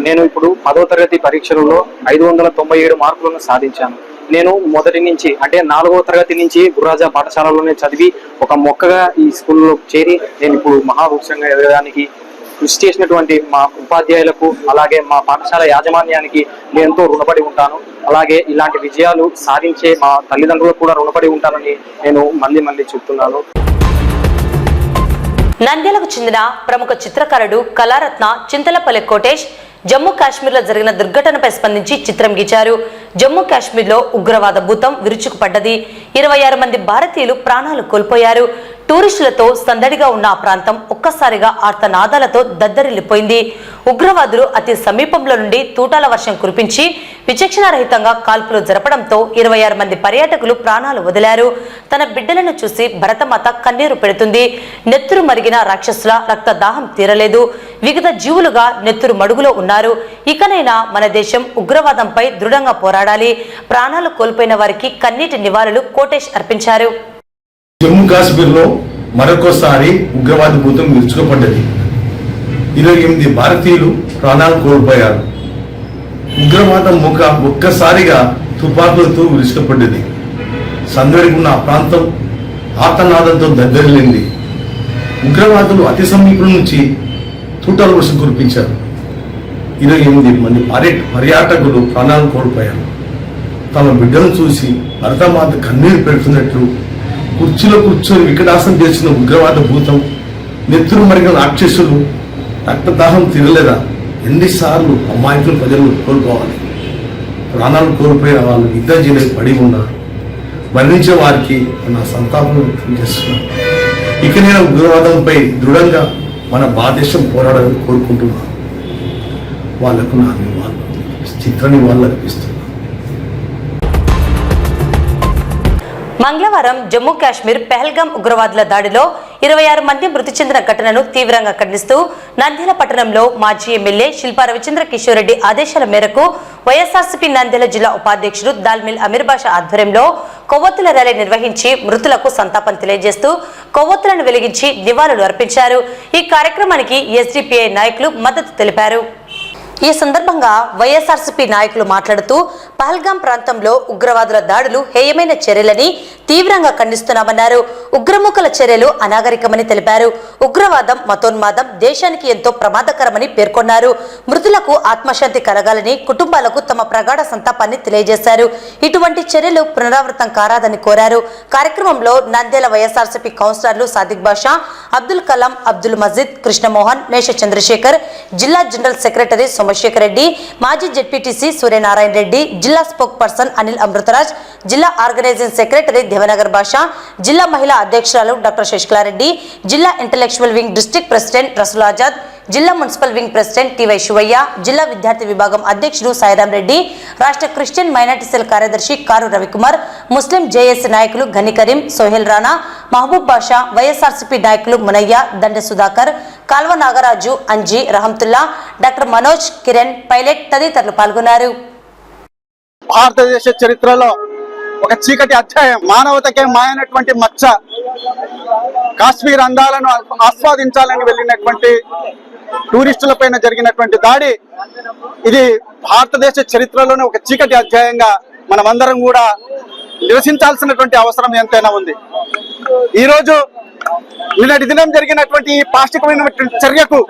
నేను ఇప్పుడు 10వ తరగతి పరీక్షలలో 597 మార్కులను సాధించాను. నేను మొదటి నుంచి అంటే 4వ తరగతి నుంచి గుర్రాజా పాఠశాలలోనే చదివి ఒక మొక్కగా ఈ స్కూల్లో చేరి నేను ఇప్పుడు మహావృక్షంగా ఎదగడానికి కృషి చేసినటువంటి మా ఉపాధ్యాయులకు, అలాగే మా పాఠశాల యాజమాన్యానికి నేను ఎంతో రుణపడి ఉంటాను. అలాగే ఇలాంటి విజయాలు సాధించే మా తల్లిదండ్రులకు కూడా రుణపడి ఉంటానని నేను మళ్ళీ చెప్తున్నాను. నంద్యాలకు చెందిన ప్రముఖ చిత్రకారుడు కళారత్న చింతలపల్లి కోటేష్ జమ్మూ కాశ్మీర్లో జరిగిన దుర్ఘటనపై స్పందించి చిత్రం గీచారు. జమ్మూ కాశ్మీర్లో ఉగ్రవాద భూతం విరుచుకుపడ్డది. 26 మంది భారతీయులు ప్రాణాలు కోల్పోయారు. టూరిస్టులతో సందడిగా ఉన్న ఆ ప్రాంతం ఒక్కసారిగా ఆర్తనాదాలతో దద్దరిల్లిపోయింది. ఉగ్రవాదులు అతి సమీపంలో నుండి తూటాల వర్షం కురిపించి విచక్షణారహితంగా కాల్పులు జరపడంతో 26 మంది పర్యాటకులు ప్రాణాలు వదిలారు. తన బిడ్డలను చూసి భరతమాత కన్నీరు పెడుతుంది. నెత్తురు మరిగిన రాక్షసుల రక్తదాహం తీరలేదు. వివిధ జీవులుగా నెత్తురు మడుగులో ఉన్నారు. ఇకనైనా మన దేశం ఉగ్రవాదంపై దృఢంగా పోరాడాలి. ప్రాణాలు కోల్పోయిన వారికి కన్నీటి నివాళులు కోటేష్ అర్పించారు. జమ్మూ కాశ్మీర్లో మరొకసారి ఉగ్రవాద భూతం విరుచుకుపడ్డది. 28 భారతీయులు ప్రాణాలు కోల్పోయారు. ఉగ్రవాదం ముఖ ఒక్కసారిగా తుపాకులతో విరుచుకుపడ్డది. సందడిగా ఉన్న ప్రాంతం ఆర్తనాదంతో దద్దరిల్లింది. ఉగ్రవాదులు అతి సమీపం నుంచి తూటాల వర్షం కురిపించారు. 28 మంది పర్యాటకులు ప్రాణాలు కోల్పోయారు. తమ బిడ్డను చూసి భరతమాత కన్నీరు పెడుతున్నట్లు కుర్చీలో కూర్చొని వికటాసం చేసిన ఉగ్రవాద భూతం, నెత్తురు మరిగిన రాక్షసులు రక్తదాహం తీరలేదా? ఎన్నిసార్లు అమాయకులు ప్రజలు కోల్పోవాలి? ప్రాణాలు కోల్పోయిన వాళ్ళు యుద్ధ జీలకు పడి ఉన్నారు. మరణించే వారికి నా సంతాపం వ్యక్తం చేస్తున్నాను. ఇక నేను ఉగ్రవాదంపై దృఢంగా మన భారతదేశం పోరాడాలని కోరుకుంటున్నాను. వాళ్లకు నా చిత్రాన్ని వాళ్ళు అర్పిస్తున్నాను. మంగళవారం జమ్మూ కాశ్మీర్ పెహల్గాం ఉగ్రవాదుల దాడిలో 26 మంది మృతి చెందిన ఘటనను తీవ్రంగా ఖండిస్తూ నంద్యాల పట్టణంలో మాజీ ఎమ్మెల్యే శిల్పా రవిచంద్ర కిషోర్ రెడ్డి ఆదేశాల మేరకు వైఎస్ఆర్సీపీ నంద్యాల జిల్లా ఉపాధ్యక్షుడు దాల్మిల్ అమీర్ బాషా ఆధ్వర్యంలో కొవ్వొత్తుల ర్యాలీ నిర్వహించి మృతులకు సంతాపం తెలియజేస్తూ కొవ్వొత్తులను వెలిగించి నివాళులు అర్పించారు. ఈ కార్యక్రమానికి ఎస్డిపిఐ నాయకులు మద్దతు తెలిపారు. ఈ సందర్భంగా వైఎస్ఆర్సీపీ నాయకులు మాట్లాడుతూ పహల్గాం ప్రాంతంలో ఉగ్రవాదుల దాడులు హేయమైన చర్యలని తీవ్రంగా ఖండిస్తున్నామన్నారు. ఉగ్రముఖుల చర్యలు అనాగరికమని తెలిపారు. ఉగ్రవాదం, మతోన్మాదం దేశానికి ఎంతో ప్రమాదకరమని పేర్కొన్నారు. మృతులకు ఆత్మశాంతి కలగాలని కుటుంబాలకు తమ ప్రగాఢ సంతాపాన్ని తెలియజేశారు. ఇటువంటి చర్యలు పునరావృతం కారాదని కోరారు. కార్యక్రమంలో నంద్యాల వైఎస్ఆర్సీపీ కౌన్సిలర్లు సాదిక్ బాషా, అబ్దుల్ కలాం, అబ్దుల్ మజీద్, కృష్ణమోహన్, మేష చంద్రశేఖర్, జిల్లా జనరల్ సెక్రటరీ సోమశేఖర్ రెడ్డి, మాజీ జెడ్పీటీసీ సూర్యనారాయణ రెడ్డి, జిల్లా స్పోక్ పర్సన్ అనిల్ అమృతరాజ్, జిల్లా ఆర్గనైజింగ్ సెక్రటరీ దేవనగర్ భాష, జిల్లా మహిళా అధ్యక్షురాలు డాక్టర్ శశికళారెడ్డి, జిల్లా intellectual wing district president Rasool Azad, జిల్లా municipal wing president TY Shivayya, జిల్లా విద్యార్థి విభాగం అధ్యక్షుడు సాయిరాం రెడ్డి, రాష్ట్ర క్రిస్టియన్ మైనార్టీ సెల్ కార్యదర్శి కారు రవికుమార్, ముస్లిం జేఏసీ నాయకులు ఘని కరీం, సోహెల్ రాణా, మహబూబ్ బాషా, వైఎస్ఆర్సీపీ నాయకులు మునయ్య, దండ సుధాకర్, కాల్వ నాగరాజు, అంజీ, రహంతుల్లా, డాక్టర్ మనోజ్, కిరణ్, పైలట్ తదితరులు పాల్గొన్నారు. భారతదేశ చరిత్రలో ఒక చీకటి అధ్యాయం, మానవతకే మాయనటువంటి మచ్చ, కాశ్మీర్ అందాలను ఆస్వాదించాలని వెళ్ళినటువంటి టూరిస్టుల పైన జరిగినటువంటి దాడి, ఇది భారతదేశ చరిత్రలోనే ఒక చీకటి అధ్యాయంగా మనమందరం కూడా నిరసించాల్సినటువంటి అవసరం ఎంతైనా ఉంది. ఈరోజు నిన్నటి దినం జరిగినటువంటి ఈ పాక్షికమైనటువంటి చర్యకు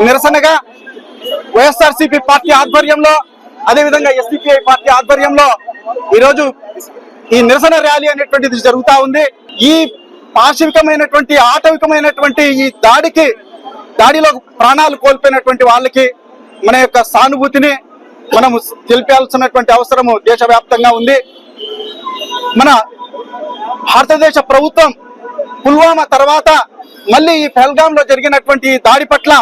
నిరసనగా వైఎస్ఆర్సీపీ పార్టీ ఆధ్వర్యంలో, అదేవిధంగా ఎస్డిపిఐ పార్టీ ఆధ్వర్యంలో ఈరోజు ఈ నిరసన ర్యాలీ అనేటువంటిది జరుగుతా ఉంది. ఈ పాశవికమైనటువంటి ఆటవికమైనటువంటి ఈ దాడిలో ప్రాణాలు కోల్పోయినటువంటి వాళ్ళకి మన యొక్క సానుభూతిని మనము తెలిపాల్సినటువంటి అవసరము దేశవ్యాప్తంగా ఉంది. మన భారతదేశ ప్రభుత్వం పుల్వామా తర్వాత మళ్ళీ ఈ పెహల్గాం లో జరిగినటువంటి దాడి పట్ల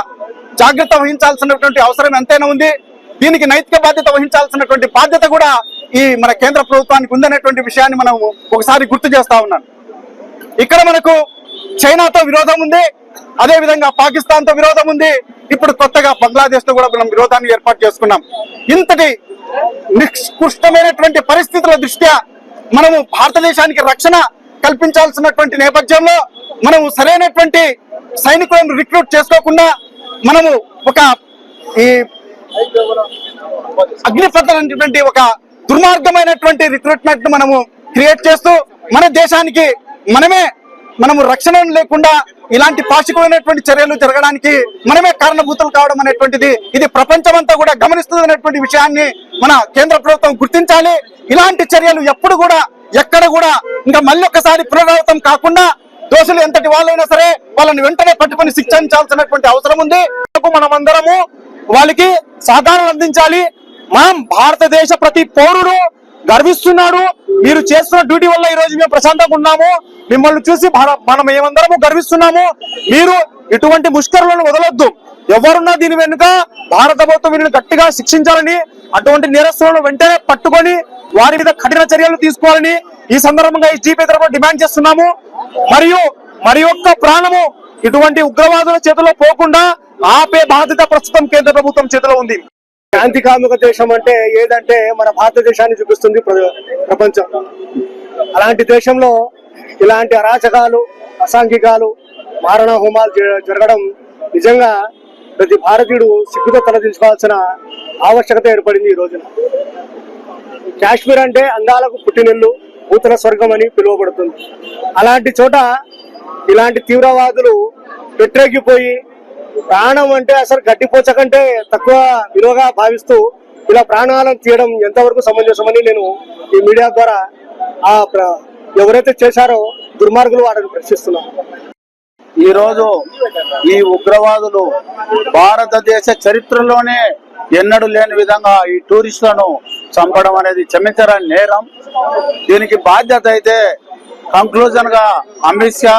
జాగ్రత్త వహించాల్సినటువంటి అవసరం ఎంతైనా ఉంది. దీనికి నైతిక బాధ్యత వహించాల్సినటువంటి బాధ్యత కూడా ఈ మన కేంద్ర ప్రభుత్వానికి ఉందనేటువంటి విషయాన్ని మనం ఒకసారి గుర్తు చేస్తా ఉన్నాను. ఇక్కడ మనకు చైనాతో విరోధం ఉంది, అదే విధంగా పాకిస్తాన్ తో విరోధం ఉంది, ఇప్పుడు కొత్తగా బంగ్లాదేశ్ తో కూడా మనం విరోధాన్ని ఏర్పాటు చేసుకున్నాం. ఇంతటి నిష్కృష్టమైనటువంటి పరిస్థితుల దృష్ట్యా మనము భారతదేశానికి రక్షణ కల్పించాల్సినటువంటి నేపథ్యంలో మనము సరైనటువంటి సైనికులను రిక్రూట్ చేసుకోకుండా మనము ఒక ఈ అగ్నిపథ్ అనేటువంటి ఒక దుర్మార్గమైనటువంటి రిక్రూట్మెంట్ మనము క్రియేట్ చేస్తూ మన దేశానికి మనము రక్షణ లేకుండా ఇలాంటి పాక్షికమైనటువంటి చర్యలు జరగడానికి మనమే కారణభూతులు కావడం అనేటువంటిది ఇది ప్రపంచమంతా కూడా గమనిస్తుంది అనేటువంటి విషయాన్ని మన కేంద్ర ప్రభుత్వం గుర్తించాలి. ఇలాంటి చర్యలు ఎప్పుడు కూడా ఎక్కడ కూడా ఇంకా మళ్ళీ ఒకసారి పునరావృతం కాకుండా దోషులు ఎంతటి వాళ్ళైనా సరే వాళ్ళని వెంటనే పట్టుకొని శిక్షించాల్సినటువంటి అవసరం ఉంది. మనమందరము వాళ్ళకి సహకారం అందించాలి. మనం భారతదేశ ప్రతి పౌరుడు గర్విస్తున్నాడు. మీరు చేస్తున్న డ్యూటీ వల్ల ఈ రోజు మేము ప్రశాంతంగా ఉన్నాము. మిమ్మల్ని చూసి మనం ఏమందరము గర్విస్తున్నాము. మీరు ఇటువంటి ముష్కరులను వదలొద్దు. ఎవరున్నా దీని వెనుక భారత ప్రభుత్వం వీరిని గట్టిగా శిక్షించాలని, అటువంటి నేరస్తులను వెంటనే పట్టుకొని వారి మీద కఠిన చర్యలు తీసుకోవాలని ఈ సందర్భంగా ఈ జీపీ తరఫున డిమాండ్ చేస్తున్నాము. మరియు మరి ఒక్క ప్రాణము ఇటువంటి ఉగ్రవాదుల చేతిలో పోకుండా ఆపే బాధ్యత ప్రస్తుతం కేంద్ర ప్రభుత్వం చేతిలో ఉంది. శాంతికాముక దేశం అంటే ఏదంటే మన భారతదేశాన్ని చూపిస్తుంది ప్రపంచం. అలాంటి దేశంలో ఇలాంటి అరాచకాలు, అసాంఘికాలు, మారణ హోమాలు జరగడం నిజంగా ప్రతి భారతీయుడు సిగ్గుతో తలదించుకోవాల్సిన ఆవశ్యకత ఏర్పడింది ఈ రోజున. కాశ్మీర్ అంటే అందాలకు పుట్టినిల్లు, నూతన స్వర్గం అని పిలువబడుతుంది. అలాంటి చోట ఇలాంటి తీవ్రవాదులు పెట్టరెక్కిపోయి ప్రాణం అంటే అసలు గడ్డిపోచ కంటే తక్కువ విలువగా భావిస్తూ ఇలా ప్రాణాలను తీయడం ఎంతవరకు సమంజసమని నేను ఈ మీడియా ద్వారా ఎవరైతే చేశారో దుర్మార్గులు వారిని ప్రశ్నిస్తున్నాను. ఈ రోజు ఈ ఉగ్రవాదులు భారతదేశ చరిత్రలోనే ఎన్నడూ లేని విధంగా ఈ టూరిస్టులను చంపడం అనేది క్షమించరాని నేరం. దీనికి బాధ్యత అయితే కంక్లూజన్ గా అమిత్ షా,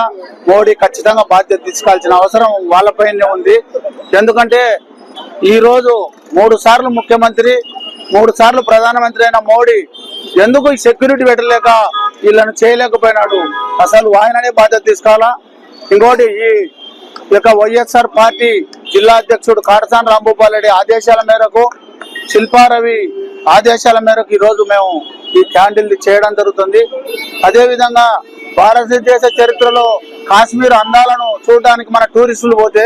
మోడీ ఖచ్చితంగా బాధ్యత తీసుకోవాల్సిన అవసరం వాళ్ళపైనే ఉంది. ఎందుకంటే ఈ రోజు 3 సార్లు ముఖ్యమంత్రి, 3 సార్లు ప్రధానమంత్రి అయిన మోడీ ఎందుకు ఈ సెక్యూరిటీ పెట్టలేక వీళ్ళను చేయలేకపోయినాడు. అసలు ఆయననే బాధ్యత తీసుకోవాలా. ఇంకోటి ఈ యొక్క వైఎస్ఆర్ పార్టీ జిల్లా అధ్యక్షుడు కాటసాని రాంభూపాల్ రెడ్డి ఆదేశాల మేరకు, శిల్పారవి ఆదేశాల మేరకు ఈరోజు మేము ఈ క్యాండిల్ చేయడం జరుగుతుంది. అదేవిధంగా భారతదేశ చరిత్రలో కాశ్మీర్ అందాలను చూడడానికి మన టూరిస్టులు పోతే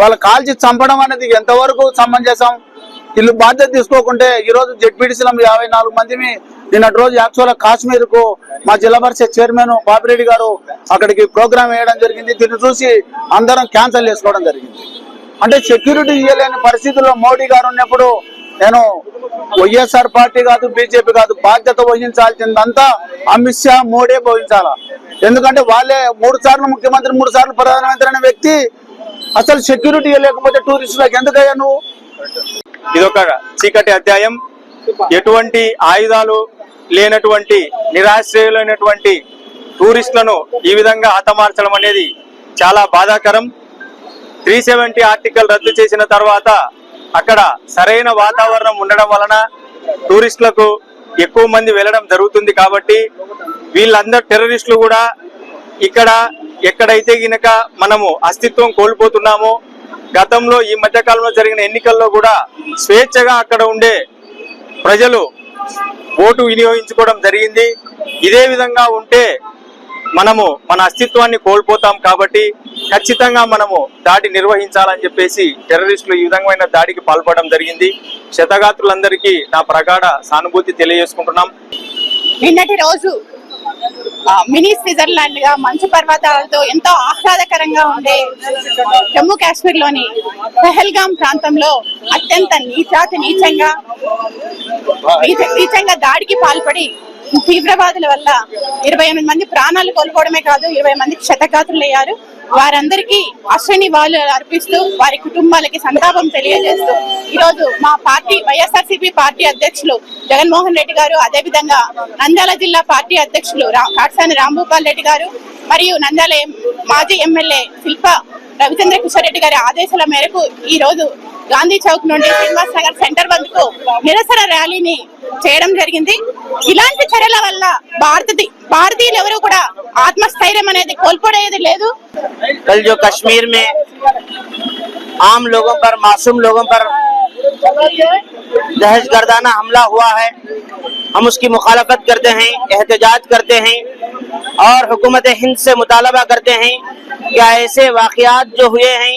వాళ్ళు కాల్చి చంపడం అనేది ఎంతవరకు సమంజసం? వీళ్ళు బాధ్యత తీసుకోకుంటే ఈరోజు జెడ్పీటీసీలో 54 మందిని నిన్నటి రోజు యాక్చువల్ కాశ్మీర్ కు మా జిల్లా పరిషత్ చైర్మన్ బాపిరెడ్డి గారు అక్కడికి ప్రోగ్రామ్ వేయడం జరిగింది. దీన్ని చూసి అందరం క్యాన్సిల్ చేసుకోవడం జరిగింది. అంటే సెక్యూరిటీ ఇవ్వలేని పరిస్థితుల్లో మోడీ గారు ఉన్నప్పుడు నేను వైఎస్ఆర్ పార్టీ కాదు, బీజేపీ కాదు, బాధ్యత వహించాల్సిందంతా అమిత్ షా, మోడీ వహించాలా. ఎందుకంటే వాళ్ళే 3 సార్లు ముఖ్యమంత్రి, 3 సార్లు ప్రధానమంత్రి అనే వ్యక్తి అసలు సెక్యూరిటీ లేకపోతే టూరిస్టులకు ఎందుకయ్యా నువ్వు? ఇదొక చీకటి అధ్యాయం. ఎటువంటి ఆయుధాలు లేనటువంటి నిరాశ్రయులైనటువంటి టూరిస్టులను ఈ విధంగా హతమార్చడం అనేది చాలా బాధాకరం. 370 ఆర్టికల్ రద్దు చేసిన తర్వాత అక్కడ సరైన వాతావరణం ఉండడం వలన టూరిస్టులకు ఎక్కువ మంది వెళ్ళడం జరుగుతుంది. కాబట్టి వీళ్ళందరూ టెర్రరిస్టులు కూడా ఇక్కడ ఎక్కడైతే గినక మనము అస్తిత్వం కోల్పోతున్నామో, గతంలో ఈ మధ్యకాలంలో జరిగిన ఎన్నికల్లో కూడా స్వేచ్ఛగా అక్కడ ఉండే ప్రజలు ఓటు వినియోగించుకోవడం జరిగింది. ఇదే విధంగా ఉంటే మనము మన అస్తిత్వాన్ని కోల్పోతాం. కాబట్టి ఖచ్చితంగా మనము దాడి నిర్వహించాలని చెప్పేసి టెర్రరిస్టులు ఈ విధమైన దాడికి పాల్పడడం జరిగింది. క్షతగాత్రులందరికీ నా ప్రగాఢ సానుభూతి తెలియజేసుకుంటున్నాం. నిన్నటి రోజు మినీ స్విట్జర్లాండ్ గా మంచు పర్వతాలతో ఎంతో ఆహ్లాదకరంగా ఉండే జమ్మూ కాశ్మీర్ లోని పెహల్గాం ప్రాంతంలో అత్యంత నీచంగా దాడికి పాల్పడి తీవ్రవాదుల వల్ల 28 మంది ప్రాణాలు కోల్పోవడమే కాదు, 20 మంది క్షతగాత్రులయ్యారు. వారందరికీ అశ్వనివాళులు అర్పిస్తూ వారి కుటుంబాలకి సంతాపం తెలియజేస్తూ ఈరోజు మా పార్టీ వైఎస్ఆర్సీపీ పార్టీ అధ్యక్షులు జగన్మోహన్ రెడ్డి గారు, అదేవిధంగా నంద్యాల జిల్లా పార్టీ అధ్యక్షులు కాటసాని రాంభూపాల్ రెడ్డి గారు మరియు నంద్యాల మాజీ ఎమ్మెల్యే శిల్ప రవిచంద్ర కిషోర్ రెడ్డి గారి ఆదేశాల మేరకు ఈ రోజు గాంధీ చౌక్ నుండి శ్రీనివాస్ నగర్ సెంటర్ వరకు నిరసన ర్యాలీని చేయడం జరిగింది. ఇలాంటి చర్యల వల్ల భారతీయులు ఎవరు కూడా ఆత్మస్థైర్యం అనేది కోల్పోయేది లేదు. कल जो कश्मीर में आम लोगों पर, मासूम लोगों पर दहशतगर्दाना हमला हुआ है, हम उसकी मुखालफत करते हैं, एहतजाज करते हैं और हुकूमत हिंद से मुतालबा करते हैं कि ऐसे वाक़यात जो हुए हैं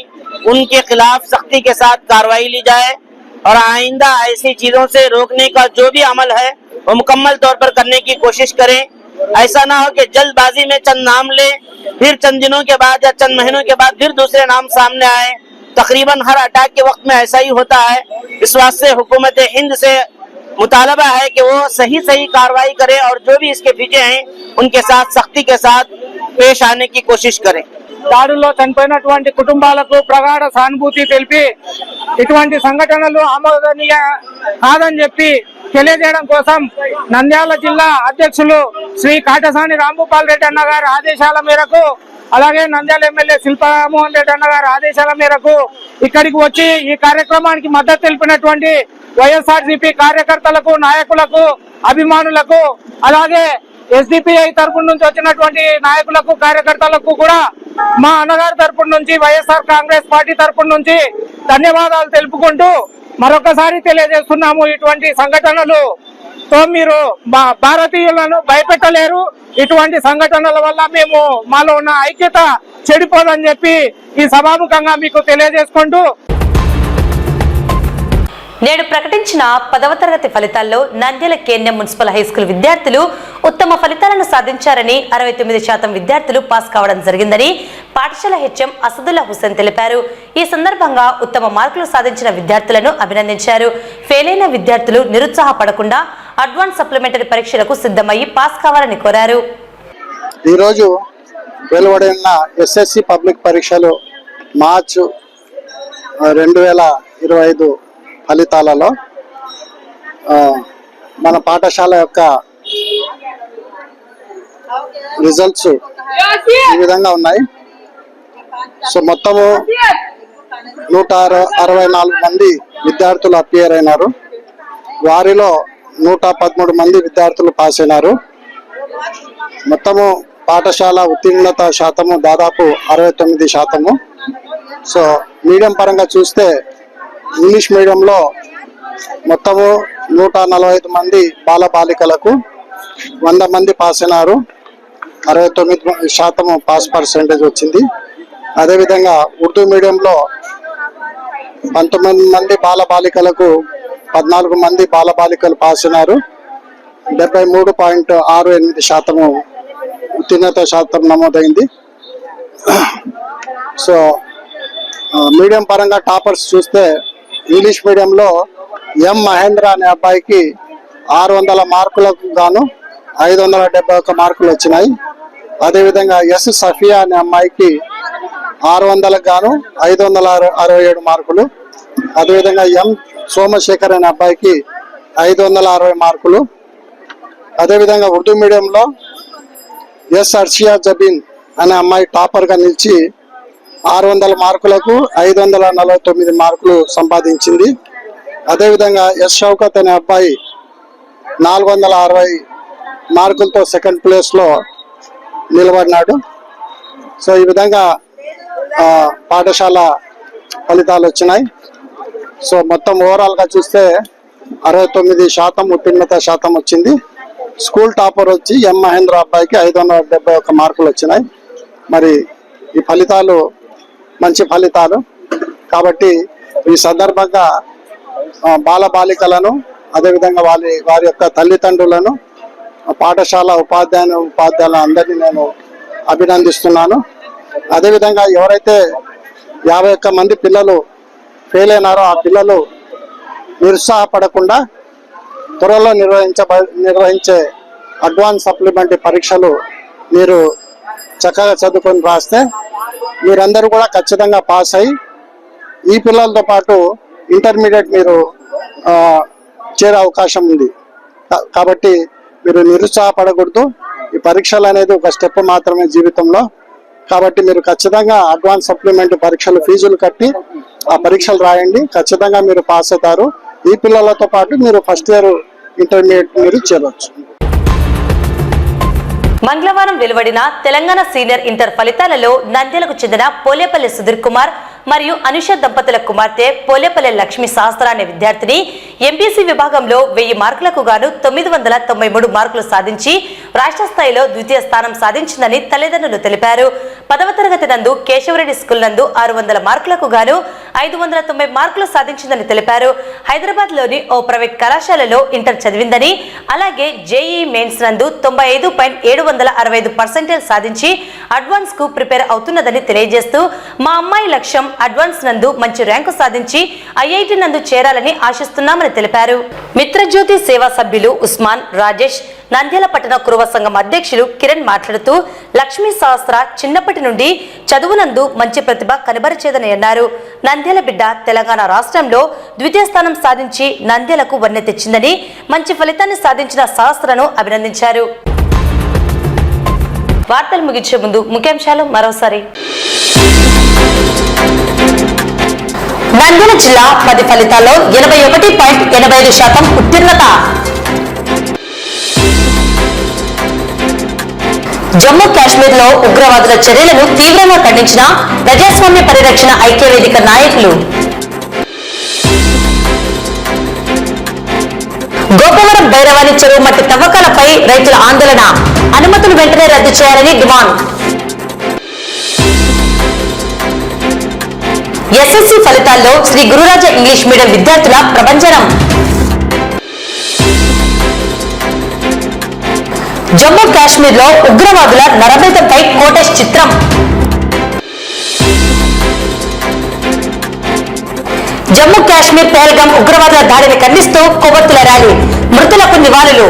उनके खिलाफ सख्ती के साथ कार्रवाई ली जाए और आइंदा ऐसी चीजों से रोकने का जो भी अमल है वो मुकम्मल तौर पर करने की कोशिश करें। ऐसा ना हो कि जल्दबाजी में चंद नाम ले, फिर चंद दिनों के बाद या चंद महीनों के बाद फिर दूसरे नाम सामने आए। तकरीबन हर अटैक के वक्त में ऐसा ही होता है। इस वास्ते हुकूमत हिंद से मुतालबा है कि वो सही कार्रवाई करे और जो भी इसके पीछे हैं उनके साथ सख्ती के साथ पेश आने की कोशिश करें। దాడుల్లో చనిపోయినటువంటి కుటుంబాలకు ప్రగాఢ సానుభూతి తెలిపి ఇటువంటి సంఘటనలు ఆమోదనీయ కాదని చెప్పి తెలియజేయడం కోసం నంద్యాల జిల్లా అధ్యక్షులు శ్రీ కాటసాని రాంభూపాల్ రెడ్డి అన్న గారి ఆదేశాల మేరకు, అలాగే నంద్యాల ఎమ్మెల్యే శిల్పామోహన్ రెడ్డి అన్న గారి ఆదేశాల మేరకు ఇక్కడికి వచ్చి ఈ కార్యక్రమానికి మద్దతు తెలిపినటువంటి వైఎస్ఆర్సీపీ కార్యకర్తలకు, నాయకులకు, అభిమానులకు, అలాగే ఎస్డిపిఐ తరపు నుంచి వచ్చినటువంటి నాయకులకు, కార్యకర్తలకు కూడా మా అన్నగారి తరపు నుంచి, వైఎస్ఆర్ కాంగ్రెస్ పార్టీ తరపు నుంచి ధన్యవాదాలు తెలుపుకుంటూ మరొకసారి తెలియజేస్తున్నాము, ఇటువంటి సంఘటనలతో మీరు భారతీయులను భయపెట్టలేరు. ఇటువంటి సంఘటనల వల్ల మాలో ఉన్న ఐక్యత చెడిపోదని చెప్పి ఈ సభాముఖంగా మీకు తెలియజేసుకుంటూ, నేడు ప్రకటించిన 10వ తరగతి ఫలితాల్లో నంద్యాల కేఎన్ఎం మున్సిపల్ హైస్కూల్ విద్యార్థులు ఉత్తమ ఫలితాలను సాధించారని, 69% విద్యార్థులు పాస్ కావడం జరిగిందని పాఠశాల హెచ్ఎం అసదుల్లా హుస్సేన్ తెలిపారు. ఈ సందర్భంగా ఉత్తమ మార్కులు సాధించిన విద్యార్థులను అభినందించారు. ఫెయిల్ అయిన విద్యార్థులు నిరుత్సాహపడకుండా అడ్వాన్స్ సప్లిమెంటరీ పరీక్షలకు సిద్ధమయ్యి పాస్ కావాలని కోరారు. ఈరోజు వెలువడిన ఎస్ఎస్సి పబ్లిక్ పరీక్షలు మార్చి 2025 ఫలితాలలో మన పాఠశాల యొక్క రిజల్ట్స్ ఈ విధంగా ఉన్నాయి. సో మొత్తము 164 మంది విద్యార్థులు అపియర్ అయినారు. వారిలో 113 మంది విద్యార్థులు పాస్ అయినారు. మొత్తము పాఠశాల ఉత్తీర్ణత శాతము దాదాపు 69%. సో మీడియం పరంగా చూస్తే ఇంగ్లీష్ మీడియంలో మొత్తము 145 మంది బాలబాలికలకు 100 మంది పాస్ అయినారు. 69% పాస్ పర్సెంటేజ్ వచ్చింది. అదేవిధంగా ఉర్దూ మీడియంలో 19 మంది బాలబాలికలకు 14 మంది బాలబాలికలు పాస్ అయినారు. 73.68% ఉత్తీర్ణత శాతం నమోదైంది. సో మీడియం పరంగా టాపర్స్ చూస్తే ఇంగ్లీష్ మీడియంలో ఎం మహేంద్ర అనే అబ్బాయికి 600 మార్కులకు గాను 571 మార్కులు వచ్చినాయి. అదేవిధంగా ఎస్ సఫియా అనే అమ్మాయికి 600కు గాను 567 మార్కులు. అదేవిధంగా ఎం సోమశేఖర్ అనే అబ్బాయికి 560 మార్కులు. అదేవిధంగా ఉర్దూ మీడియంలో ఎస్ అర్షియా జబీన్ అనే అమ్మాయి టాపర్గా నిలిచి 600 మార్కులకు 549 మార్కులు సంపాదించింది. అదేవిధంగా ఎస్ షౌకత్ అనే అబ్బాయి 460 మార్కులతో సెకండ్ ప్లేస్లో నిలబడినాడు. సో ఈ విధంగా పాఠశాల ఫలితాలు వచ్చినాయి. సో మొత్తం ఓవరాల్గా చూస్తే 69% ఉత్తీర్ణత శాతం వచ్చింది. స్కూల్ టాపర్ వచ్చి ఎం మహేంద్ర అబ్బాయికి 571 మార్కులు వచ్చినాయి. మరి ఈ ఫలితాలు మంచి ఫలితాలు కాబట్టి ఈ సందర్భంగా బాలబాలికలను అదేవిధంగా వారి యొక్క తల్లిదండ్రులను పాఠశాల ఉపాధ్యాయులు అందరినీ నేను అభినందిస్తున్నాను. అదేవిధంగా ఎవరైతే 51 మంది పిల్లలు ఫెయిల్ అయినారో ఆ పిల్లలు నిరుత్సాహపడకుండా త్వరలో నిర్వహించే అడ్వాన్స్ సప్లిమెంటరీ పరీక్షలు మీరు చక్కగా చదువుకొని రాస్తే మీరందరూ కూడా ఖచ్చితంగా పాస్ అయ్యి ఈ పిల్లలతో పాటు ఇంటర్మీడియట్ మీరు చేరే అవకాశం ఉంది. కాబట్టి మీరు నిరుత్సాహపడకూడదు. ఈ పరీక్షలు అనేది ఒక స్టెప్ మాత్రమే జీవితంలో. కాబట్టి మీరు ఖచ్చితంగా అడ్వాన్స్ సప్లిమెంటరీ పరీక్షలు ఫీజులు కట్టి ఆ పరీక్షలు రాయండి. ఖచ్చితంగా మీరు పాస్ అవుతారు. ఈ పిల్లలతో పాటు మీరు ఫస్ట్ ఇయర్ ఇంటర్మీడియట్ మీరు చేరవచ్చు. మంగళవారం వెలువడిన తెలంగాణ సీనియర్ ఇంటర్ ఫలితాలలో నంద్యాలకు చెందిన పోలేపల్లి సుధీర్ కుమార్ మరియు అనుష దంపతుల కుమార్తె పోలేపల్లి లక్ష్మి శాస్త్ర అనే విద్యార్థిని ఎంపీసీ విభాగంలో 1000 మార్కులకు గాను 993 మార్కులు సాధించి రాష్ట్ర స్థాయిలో ద్వితీయ స్థానం సాధించిందని తల్లిదండ్రులు తెలిపారు. 10వ తరగతి నందు కేశవరెడ్డి స్కూల్ నందు 600 మార్కులకు గాను 590 మార్కులు సాధించిందని తెలిపారు. హైదరాబాద్ లోని ఓ ప్రైవేట్ కళాశాలలో ఇంటర్ చదివిందని, అలాగే జేఈ మెయిన్స్ నందు 95.765% సాధించి అడ్వాన్స్ కు ప్రిపేర్ అవుతున్నదని తెలియజేస్తూ, మా అమ్మాయి లక్ష్యం అడ్వాన్స్ నందు మంచి ర్యాంకు సాధించి ఐఐటి నందు చేరాలని ఆశిస్తున్నామని తెలిపారు. మిత్రజ్యోతి సేవా సభ్యులు ఉస్మాన్, రాజేష్, నంద్యాల పట్టణ కురువ సంఘం అధ్యక్షులు కిరణ్ మాట్లాడుతూ, లక్ష్మీ శాస్త్ర చిన్నప్పటి నుండి చదువునందు మంచి ప్రతిభ కనబరిచేదని అన్నారు. నంద్యాల బిడ్డ తెలంగాణ రాష్ట్రంలో ద్వితీయ స్థానం సాధించి నంద్యాలకు వన్నె తెచ్చిందని, మంచి ఫలితాన్ని సాధించిన శాస్త్రను అభినందించారు. వార్తలు ముగించే ముందు ముఖ్యాంశాలు మరోసారి. నంద్యాల జిల్లా 10 ఫలితాల్లో 81.85% ఉత్తీర్ణత. జమ్మూ కాశ్మీర్ లో ఉగ్రవాదుల చర్యలను తీవ్రంగా ఖండించిన ప్రజాస్వామ్య పరిరక్షణ ఐక్యవేదిక నాయకులు. గోపవరం భైరవాణి చెరువు మట్టి తవ్వకాలపై రైతుల ఆందోళన, అనుమతులు వెంటనే రద్దు చేయాలని డిమాండ్. ఎస్ఎస్సి ఫలితాల్లో శ్రీ గురురాజ ఇంగ్లీష్ మీడియం విద్యార్థుల ప్రభంజనం. జమ్మూ కాశ్మీర్ లో ఉగ్రవాదుల నరమేధంపై కోటేష్ చిత్రం. జమ్మూ కాశ్మీర్ పహల్గాం ఉగ్రవాదుల దాడిని ఖండిస్తూ కొవ్వొత్తుల ర్యాలీ, మృతులకు నివాళులు.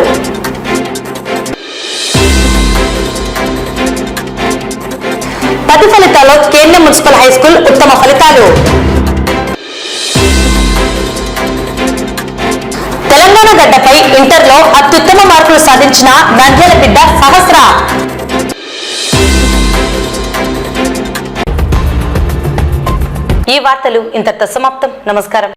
పది ఫలితాల్లో కేంద్ర మున్సిపల్ హై స్కూల్ ఉత్తమ ఫలితాలు. తెలంగాణ గడ్డపై ఇంటర్లో అత్యుత్తమ మార్కులు సాధించిన నంద్యాల బిడ్డ సహస్ర. ఈ వార్తలు ఇంతటితో సమాప్తం. నమస్కారం.